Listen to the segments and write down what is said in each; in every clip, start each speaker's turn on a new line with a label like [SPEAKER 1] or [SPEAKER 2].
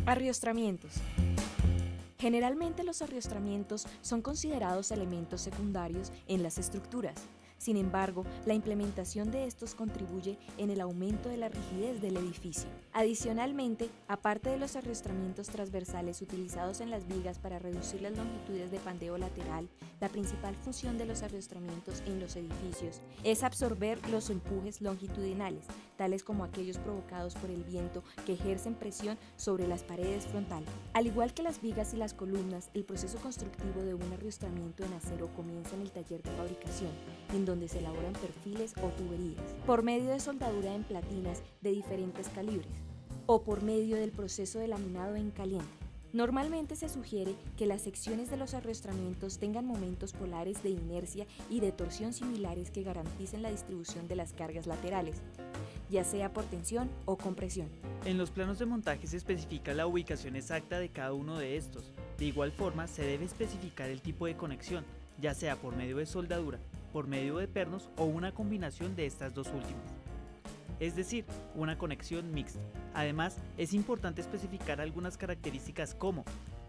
[SPEAKER 1] Arriostramientos. Generalmente los arriostramientos son considerados elementos secundarios en las estructuras. Sin embargo, la implementación de estos contribuye en el aumento de la rigidez del edificio. Adicionalmente, aparte de los arriostramientos transversales utilizados en las vigas para reducir las longitudes de pandeo lateral, la principal función de los arriostramientos en los edificios es absorber los empujes longitudinales, tales como aquellos provocados por el viento que ejercen presión sobre las paredes frontales. Al igual que las vigas y las columnas, el proceso constructivo de un arriostramiento en acero comienza en el taller de fabricación, en donde se elaboran perfiles o tuberías, por medio de soldadura en platinas de diferentes calibres, o por medio del proceso de laminado en caliente. Normalmente se sugiere que las secciones de los arriostramientos tengan momentos polares de inercia y de torsión similares que garanticen la distribución de las cargas laterales, ya sea por tensión o compresión.
[SPEAKER 2] En los planos de montaje se especifica la ubicación exacta de cada uno de estos. De igual forma, se debe especificar el tipo de conexión, ya sea por medio de soldadura, por medio de pernos o una combinación de estas dos últimas, es decir, una conexión mixta. Además, es importante especificar algunas características como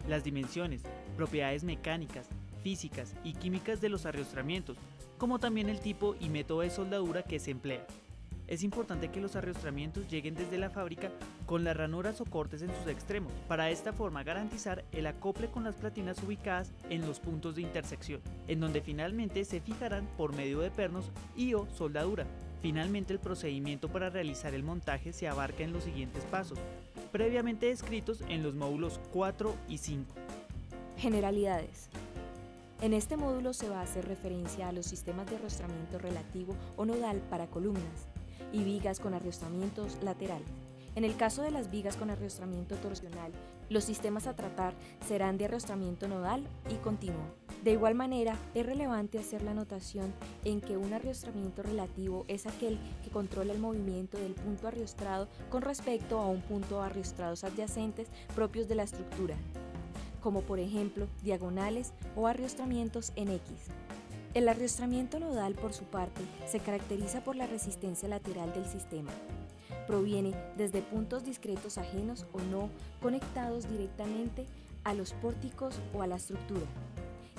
[SPEAKER 2] las dimensiones, propiedades mecánicas, físicas y químicas de los arriostramientos, como también el tipo y método de soldadura que se emplea. Es importante que los arriostramientos lleguen desde la fábrica con las ranuras o cortes en sus extremos, para de esta forma garantizar el acople con las platinas ubicadas en los puntos de intersección, en donde finalmente se fijarán por medio de pernos y o soldadura. Finalmente, el procedimiento para realizar el montaje se abarca en los siguientes pasos, previamente descritos en los módulos 4 y 5.
[SPEAKER 1] Generalidades. En este módulo se va a hacer referencia a los sistemas de arriostramiento relativo o nodal para columnas y vigas con arriostramientos laterales. En el caso de las vigas con arriostramiento torsional, los sistemas a tratar serán de arriostramiento nodal y continuo. De igual manera, es relevante hacer la anotación en que un arriostramiento relativo es aquel que controla el movimiento del punto arriostrado con respecto a un punto arriostrados adyacentes propios de la estructura, como por ejemplo diagonales o arriostramientos en X. El arriostramiento nodal, por su parte, se caracteriza por la resistencia lateral del sistema. Proviene desde puntos discretos ajenos o no conectados directamente a los pórticos o a la estructura,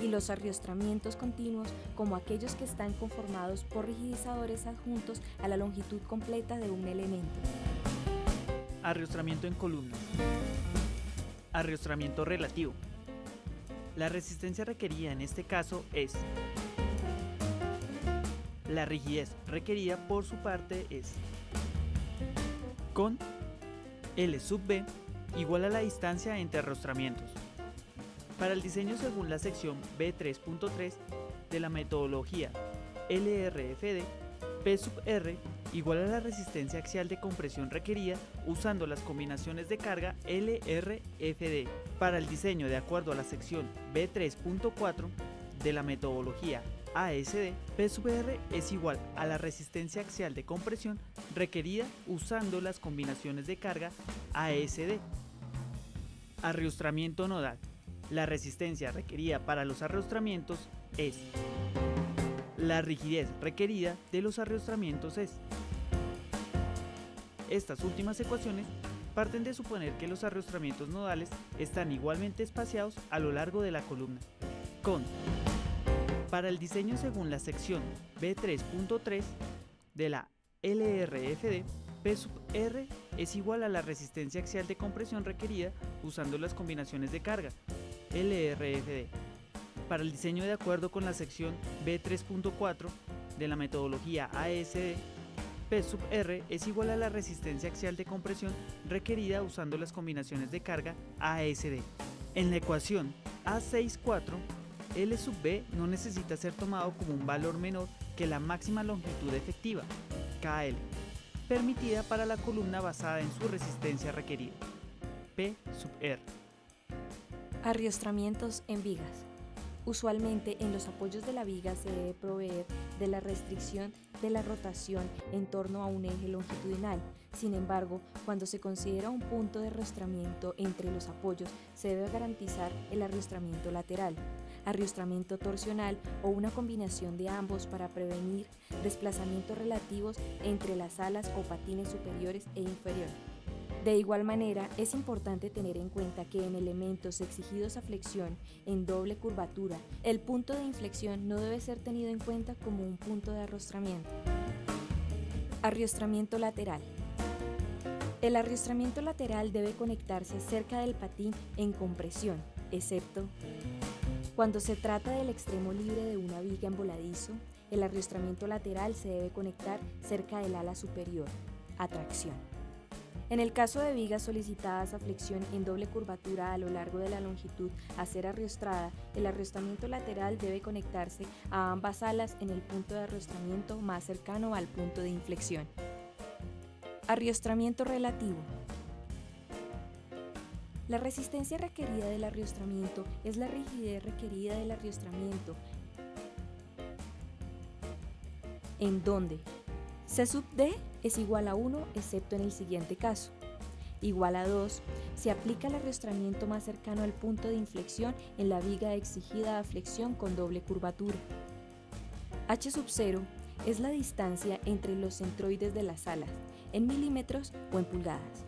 [SPEAKER 1] y los arriostramientos continuos como aquellos que están conformados por rigidizadores adjuntos a la longitud completa de un elemento.
[SPEAKER 2] Arriostramiento en columnas. Arriostramiento relativo. La resistencia requerida en este caso es: la rigidez requerida por su parte es con L sub B igual a la distancia entre arriostramientos. Para el diseño según la sección B3.3 de la metodología LRFD, P sub R igual a la resistencia axial de compresión requerida usando las combinaciones de carga LRFD. Para el diseño de acuerdo a la sección B3.4 de la metodología ASD, P sub R es igual a la resistencia axial de compresión requerida usando las combinaciones de carga ASD. Arriostramiento nodal. La resistencia requerida para los arriostramientos es: la rigidez requerida de los arriostramientos es. Estas últimas ecuaciones parten de suponer que los arriostramientos nodales están igualmente espaciados a lo largo de la columna, con para el diseño según la sección B3.3 de la LRFD, P sub R es igual a la resistencia axial de compresión requerida usando las combinaciones de carga LRFD. Para el diseño de acuerdo con la sección B3.4 de la metodología ASD, P sub R es igual a la resistencia axial de compresión requerida usando las combinaciones de carga ASD. En la ecuación A64, L sub B no necesita ser tomado como un valor menor que la máxima longitud efectiva, KL, permitida para la columna basada en su resistencia requerida, P sub R.
[SPEAKER 1] Arriostramientos en vigas. Usualmente en los apoyos de la viga se debe proveer de la restricción de la rotación en torno a un eje longitudinal. Sin embargo, cuando se considera un punto de arriostramiento entre los apoyos, se debe garantizar el arriostramiento lateral, arriostramiento torsional o una combinación de ambos para prevenir desplazamientos relativos entre las alas o patines superiores e inferiores. De igual manera, es importante tener en cuenta que en elementos exigidos a flexión en doble curvatura, el punto de inflexión no debe ser tenido en cuenta como un punto de arrostramiento. Arrostramiento lateral. El arrostramiento lateral debe conectarse cerca del patín en compresión, excepto cuando se trata del extremo libre de una viga en voladizo. El arrostramiento lateral se debe conectar cerca del ala superior, a tracción. En el caso de vigas solicitadas a flexión en doble curvatura a lo largo de la longitud a ser arrostrada, el arrostramiento lateral debe conectarse a ambas alas en el punto de arrostramiento más cercano al punto de inflexión. Arrostramiento relativo. La resistencia requerida del arrostramiento es la rigidez requerida del arrostramiento, en donde C sub D es igual a 1 excepto en el siguiente caso. Igual a 2 se aplica el arrostramiento más cercano al punto de inflexión en la viga exigida a flexión con doble curvatura. H sub 0 es la distancia entre los centroides de las alas, en milímetros o en pulgadas.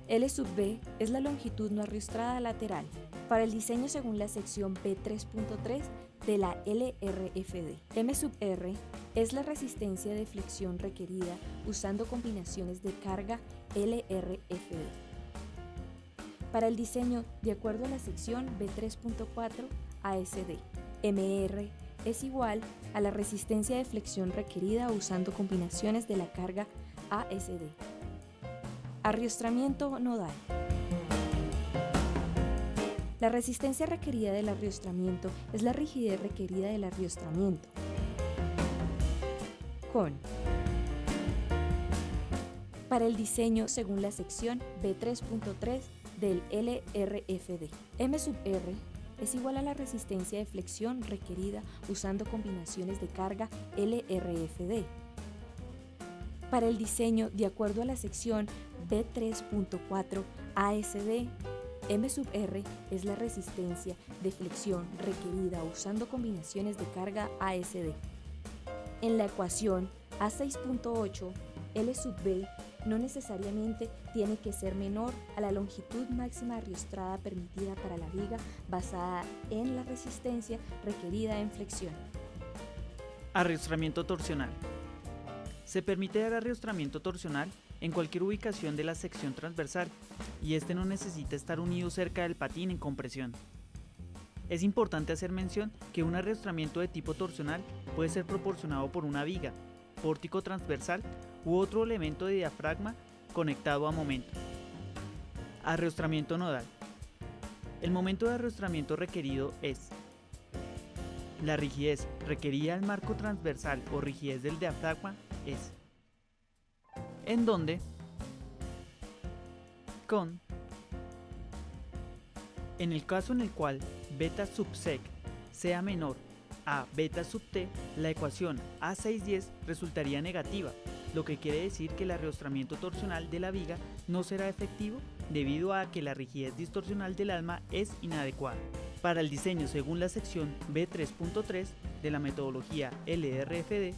[SPEAKER 1] L sub B es la longitud no arrostrada lateral, para el diseño según la sección B3.3 de la LRFD. M sub R es la resistencia de flexión requerida usando combinaciones de carga LRFD. Para el diseño de acuerdo a la sección B3.4 ASD. MR es igual a la resistencia de flexión requerida usando combinaciones de la carga ASD. Arrostramiento nodal. La resistencia requerida del arrostramiento es la rigidez requerida del arrostramiento. Para el diseño según la sección B3.3 del LRFD. M sub R es igual a la resistencia de flexión requerida usando combinaciones de carga LRFD. Para el diseño de acuerdo a la sección B3.4 ASD, M sub R es la resistencia de flexión requerida usando combinaciones de carga ASD. En la ecuación A6.8, L sub B no necesariamente tiene que ser menor a la longitud máxima arrostrada permitida para la viga basada en la resistencia requerida en flexión.
[SPEAKER 2] Arrostramiento torsional. Se permite el arrostramiento torsional en cualquier ubicación de la sección transversal y este no necesita estar unido cerca del patín en compresión. Es importante hacer mención que un arrostramiento de tipo torsional puede ser proporcionado por una viga, pórtico transversal u otro elemento de diafragma conectado a momento. Arrostramiento nodal. El momento de arrostramiento requerido es la rigidez requerida del marco transversal o rigidez del diafragma es en donde con en el caso en el cual beta sub sec sea menor a beta sub t, la ecuación A610 resultaría negativa, lo que quiere decir que el arrostramiento torsional de la viga no será efectivo debido a que la rigidez distorsional del alma es inadecuada. Para el diseño según la sección B3.3 de la metodología LRFD,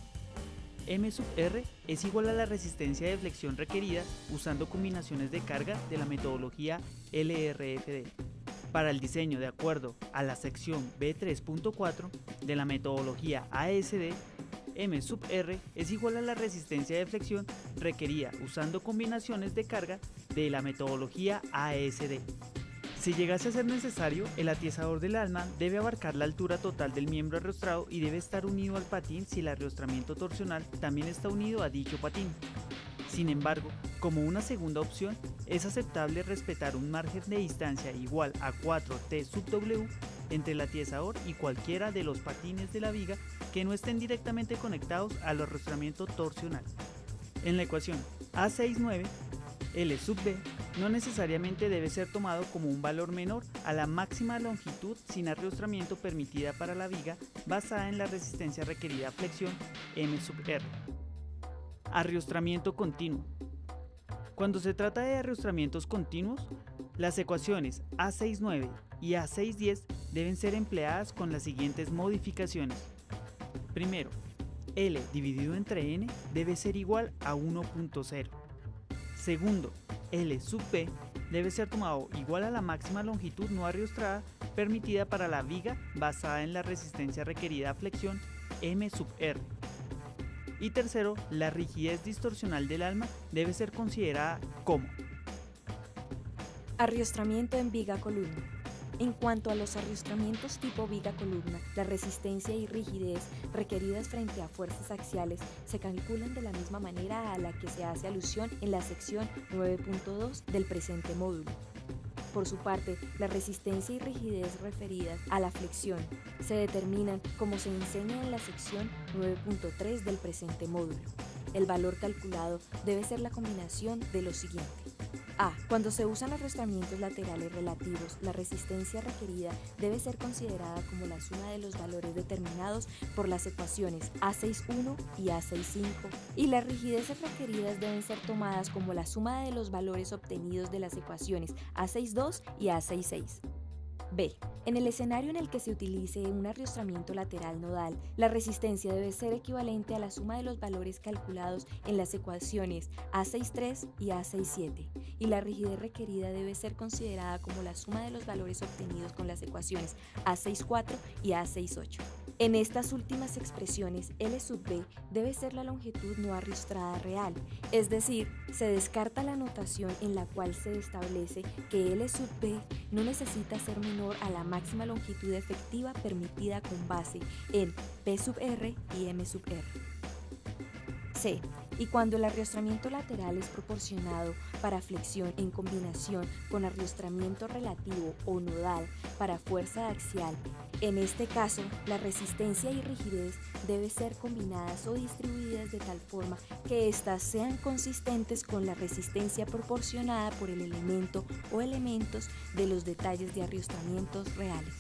[SPEAKER 2] M sub R es igual a la resistencia de flexión requerida usando combinaciones de carga de la metodología LRFD. Para el diseño de acuerdo a la sección B3.4 de la metodología ASD, M sub R es igual a la resistencia de flexión requerida usando combinaciones de carga de la metodología ASD. Si llegase a ser necesario, el atiesador del alma debe abarcar la altura total del miembro arrostrado y debe estar unido al patín si el arrostramiento torsional también está unido a dicho patín. Sin embargo, como una segunda opción, es aceptable respetar un margen de distancia igual a 4T sub W entre el atiesador y cualquiera de los patines de la viga que no estén directamente conectados al arrostramiento torsional. En la ecuación A69, L sub B no necesariamente debe ser tomado como un valor menor a la máxima longitud sin arrostramiento permitida para la viga basada en la resistencia requerida a flexión M sub R. Arrostramiento continuo. Cuando se trata de arrostramientos continuos, las ecuaciones A69 y A610 deben ser empleadas con las siguientes modificaciones. Primero, L dividido entre N debe ser igual a 1.0. Segundo, L sub B debe ser tomado igual a la máxima longitud no ariostrada permitida para la viga basada en la resistencia requerida a flexión M sub R. Y tercero, la rigidez distorsional del alma debe ser considerada como
[SPEAKER 1] Arriostramiento en viga-columna. En cuanto a los arriostramientos tipo viga-columna, la resistencia y rigidez requeridas frente a fuerzas axiales se calculan de la misma manera a la que se hace alusión en la sección 9.2 del presente módulo. Por su parte, la resistencia y rigidez referidas a la flexión se determinan como se enseña en la sección 9.3 del presente módulo. El valor calculado debe ser la combinación de lo siguiente. A. Cuando se usan arrastramientos laterales relativos, la resistencia requerida debe ser considerada como la suma de los valores determinados por las ecuaciones A61 y A65, y las rigideces requeridas deben ser tomadas como la suma de los valores obtenidos de las ecuaciones A62 y A66. B. En el escenario en el que se utilice un arriostramiento lateral nodal, la resistencia debe ser equivalente a la suma de los valores calculados en las ecuaciones A63 y A67, y la rigidez requerida debe ser considerada como la suma de los valores obtenidos con las ecuaciones A64 y A68. En estas últimas expresiones, L sub B debe ser la longitud no arriostrada real, es decir, se descarta la notación en la cual se establece que L sub B no necesita ser menor a la máxima longitud efectiva permitida con base en P sub R y M sub R. C. Y cuando el arriostramiento lateral es proporcionado para flexión en combinación con arriostramiento relativo o nodal para fuerza axial, en este caso, la resistencia y rigidez deben ser combinadas o distribuidas de tal forma que éstas sean consistentes con la resistencia proporcionada por el elemento o elementos de los detalles de arriostramientos reales.